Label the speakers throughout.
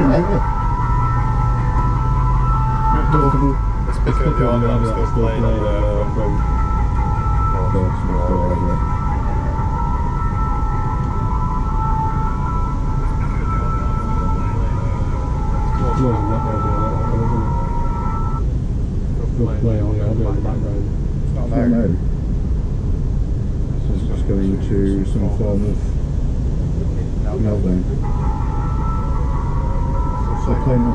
Speaker 1: Let's pick up the organ I'm still playing from
Speaker 2: play on the background.
Speaker 3: It's not now. This is just going to some form of meltdown. So playing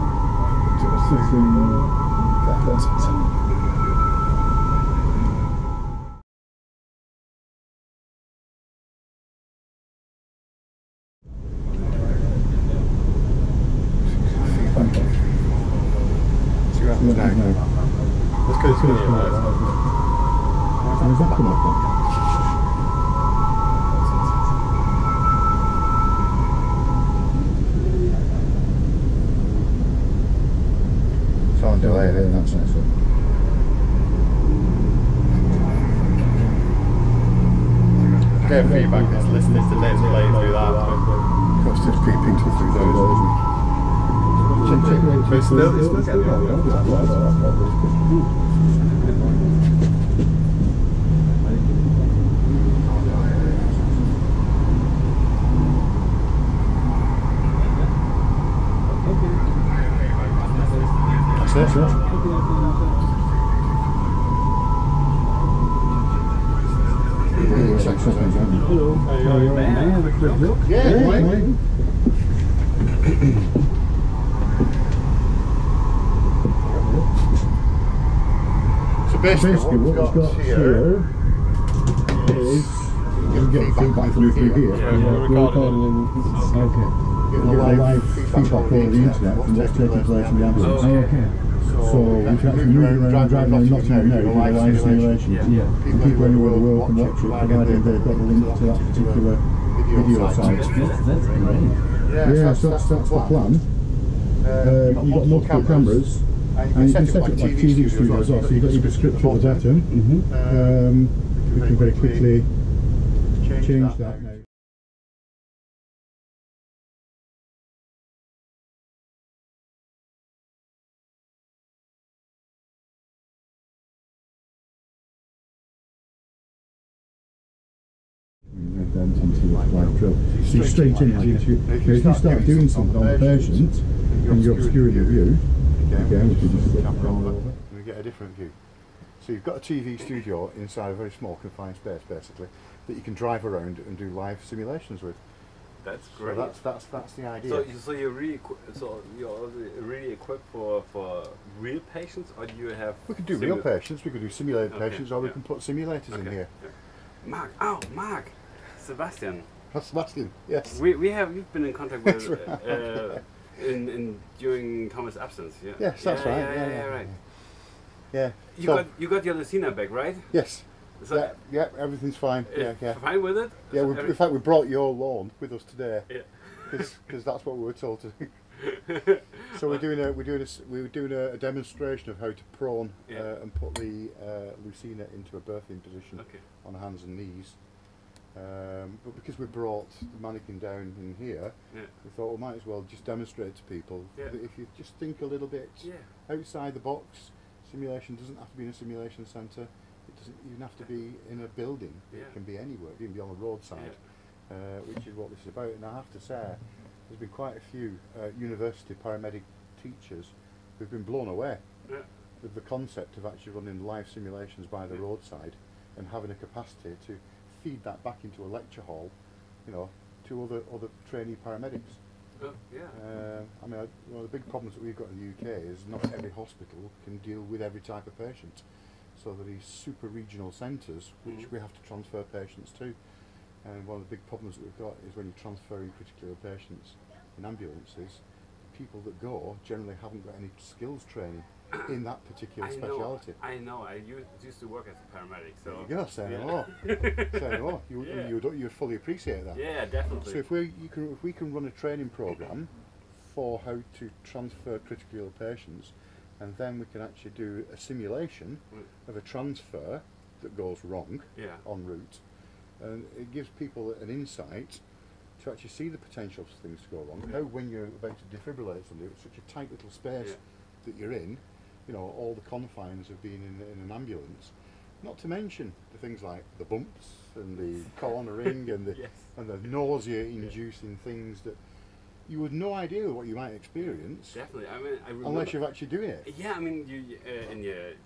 Speaker 1: Let's go to the
Speaker 3: Sound delay there, that's nice.
Speaker 1: get feedback that's listening to Dave's playing through that.
Speaker 3: Of course, just peeping through those.
Speaker 1: But it's still getting the audio.
Speaker 3: That's it.
Speaker 2: Hello. May I have a quick look?
Speaker 3: Yeah. So basically what we've got here is you get feedback through here.
Speaker 1: Yeah, we're recording.
Speaker 2: Okay.
Speaker 3: Get the live feedback over the internet from what's taking place in the ambulance.
Speaker 2: Oh, okay.
Speaker 3: So we can actually move around, drive around Nottingham now, do a live simulation.
Speaker 2: Yeah.
Speaker 3: People anywhere in the world can watch it, provided they've got the link to that particular video site.
Speaker 2: That's great.
Speaker 3: Yeah, so that's the plan. You've got multiple cameras, and you can set up like TV studio as well, so you've got your description at the bottom. We can very quickly change that now. Went into your live drill. So you're straight in. If you start doing something on the patient and you're obscuring the view, again, we can just flip it all over. We get a different view. So you've got a TV studio inside a very small confined space, basically, that you can drive around and do live simulations with.
Speaker 4: That's great.
Speaker 3: So that's the idea.
Speaker 4: So you're really equipped for real patients, or do you have?
Speaker 3: We could do real patients. We could do simulated patients, or we can put simulators in here.
Speaker 4: Yeah. Mark, Sebastian.
Speaker 3: That's Sebastian. Yes.
Speaker 4: We've been in contact with during Thomas' absence. Yeah.
Speaker 3: Yes, that's right.
Speaker 4: Yeah, right.
Speaker 3: Yeah.
Speaker 4: You got your Lucina back, right?
Speaker 3: Yes.
Speaker 4: So
Speaker 3: yeah, everything's fine. Yeah.
Speaker 4: Fine with it?
Speaker 3: Yeah, in fact, we brought your lawn with us today.
Speaker 4: Yeah.
Speaker 3: Because that's what we were told to do. So we're doing a demonstration of how to prone and put the Lucina into a birthing position on hands and knees. But because we brought the mannequin down in here, we thought we might as well just demonstrate to people that if you just think a little bit outside the box, simulation doesn't have to be in a simulation centre. It doesn't even have to be in a building. It can be anywhere. It can be on the roadside, which is what this is about. And I have to say, there's been quite a few university paramedic teachers who've been blown away with the concept of actually running live simulations by the roadside and having a capacity to feed that back into a lecture hall, to other trainee paramedics. I mean, one of the big problems that we've got in the UK is not every hospital can deal with every type of patient. So there are these super regional centres which we have to transfer patients to. And one of the big problems that we've got is when you're transferring critically ill patients in ambulances, the people that go generally haven't got any skills training in that particular speciality.
Speaker 4: I know. I used to work as a paramedic. So
Speaker 3: there you go. Say no more. Say no more. You'd fully appreciate that.
Speaker 4: Yeah, definitely.
Speaker 3: So if we can run a training program for how to transfer critically ill patients, and then we can actually do a simulation of a transfer that goes wrong en route, and it gives people an insight to actually see the potential for things to go wrong. How when you're about to defibrillate somebody, it's such a tight little space that you're in, you know, all the confines of being in an ambulance. Not to mention the things like the bumps and the cornering and the and the nausea-inducing things that you had no idea what you might experience.
Speaker 4: Definitely. I mean, I remember,
Speaker 3: unless you're actually doing it.
Speaker 4: Yeah, I mean,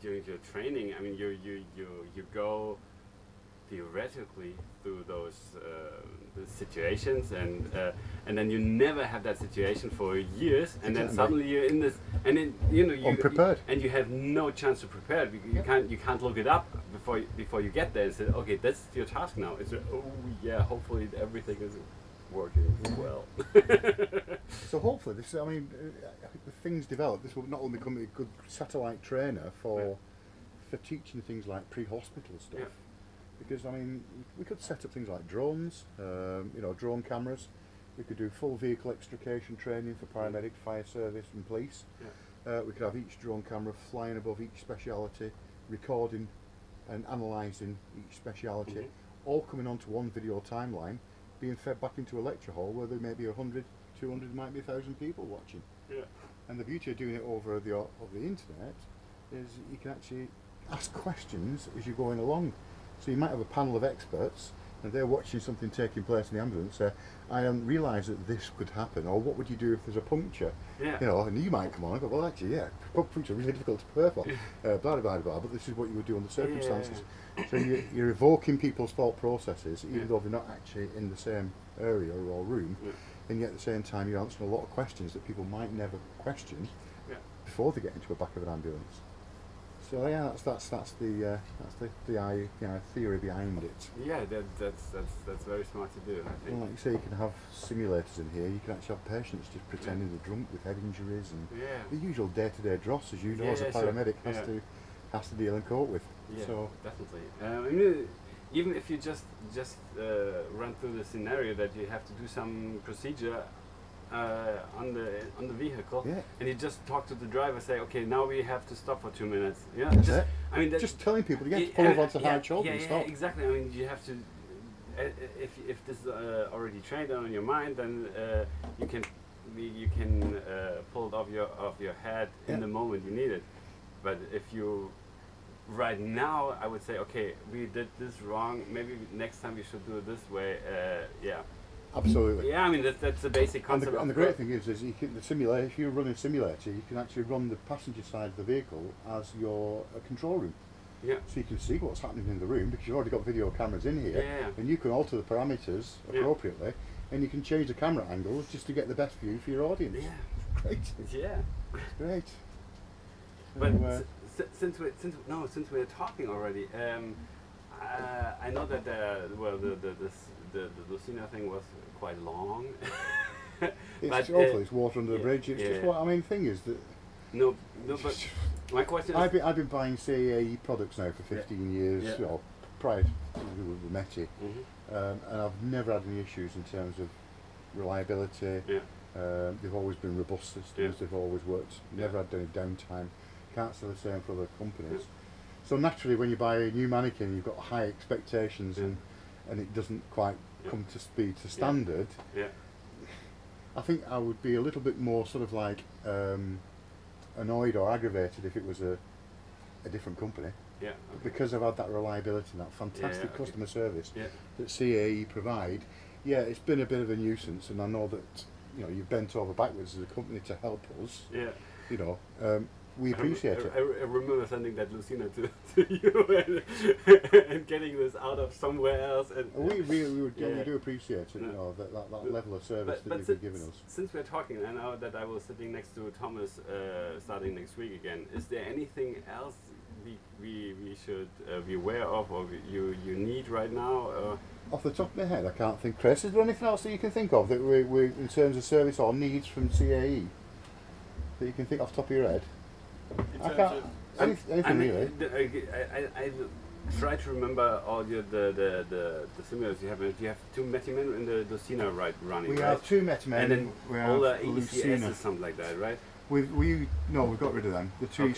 Speaker 4: during your training, I mean, you go theoretically through those situations, and then you never have that situation for years, and then suddenly you're in this, and then you
Speaker 3: unprepared,
Speaker 4: and you have no chance to prepare it because you can't look it up before you get there and say, okay, that's your task now. It's oh yeah, hopefully everything is working well.
Speaker 3: So hopefully this, I mean, if things develop, this will not only become a good satellite trainer for teaching things like pre-hospital stuff. Because I mean, we could set up things like drones, you know, drone cameras. We could do full vehicle extrication training for paramedic, fire service and police. We could have each drone camera flying above each speciality, recording and analysing each speciality, all coming onto one video timeline, being fed back into a lecture hall where there may be 100, 200, might be 1,000 people watching. And the beauty of doing it over the internet is you can actually ask questions as you're going along. So you might have a panel of experts and they're watching something taking place in the ambulance, say, I hadn't realised that this could happen, or what would you do if there's a puncture? You know, and you might come on and go, well actually puncture is really difficult to prepare for, blah blah blah, but this is what you would do under the circumstances. So you're evoking people's thought processes, even though they're not actually in the same area or room, and yet at the same time you're answering a lot of questions that people might never question before they get into the back of an ambulance. So yeah, that's the theory behind it.
Speaker 4: Yeah, that's very smart to do, I think.
Speaker 3: Well, like you say, you can have simulators in here. You can actually have patients just pretending they're drunk with head injuries and the usual day-to-day dross, as you know, as a paramedic has to deal and cope with.
Speaker 4: Yeah,
Speaker 3: so
Speaker 4: definitely. I mean, even if you just run through the scenario that you have to do some procedure on the vehicle, and you just talk to the driver, say, okay, now we have to stop for 2 minutes. Yeah, I mean,
Speaker 3: just telling people to pull over onto hard shoulder and stop.
Speaker 4: Exactly. I mean, you have to. If this is already trained on your mind, then you can pull it off your head in the moment you need it. But if you right now, I would say, okay, we did this wrong. Maybe next time we should do it this way.
Speaker 3: Absolutely.
Speaker 4: Yeah, I mean that's the basic concept.
Speaker 3: And the great thing is you can, if you run a simulator, you can actually run the passenger side of the vehicle as your control room. So you can see what's happening in the room because you've already got video cameras in here, and you can alter the parameters appropriately, and you can change the camera angles just to get the best view for your audience. Great. It's great.
Speaker 4: But since we're talking already, I know that the Lucina thing was quite long.
Speaker 3: It's awful. It's water under the bridge. It's just what I mean. Thing is that
Speaker 4: no. But my question is,
Speaker 3: I've been buying CAE products now for 15 years. You know, prior to we met you, and I've never had any issues in terms of reliability. They've always been robust systems. They've always worked. Never had any downtime. Can't say the same for other companies. So naturally, when you buy a new mannequin, you've got high expectations, and it doesn't quite come to speed to standard. I think I would be a little bit more sort of like annoyed or aggravated if it was a different company. Because I've had that reliability and that fantastic customer service that CAE provide. It's been a bit of a nuisance, and I know that you've bent over backwards as a company to help us. You know. We appreciate it.
Speaker 4: I remember sending that Lucina to you and getting this out of somewhere else. And
Speaker 3: we do appreciate it, that level of service that you've been giving us.
Speaker 4: Since we're talking, I know that I was sitting next to Thomas starting next week again. Is there anything else we should be aware of, or you need right now?
Speaker 3: Off the top of my head, I can't think. Chris, is there anything else that you can think of that we in terms of service or needs from CAE that you can think off the top of your head? I can't. Anything really.
Speaker 4: I try to remember all the simulators you have. You have 2 Metimen in the Lucina running.
Speaker 3: We have 2 Metimen,
Speaker 4: and then
Speaker 3: we
Speaker 4: all
Speaker 3: have
Speaker 4: the ECS or something like that, right?
Speaker 3: We've got rid of them. The 2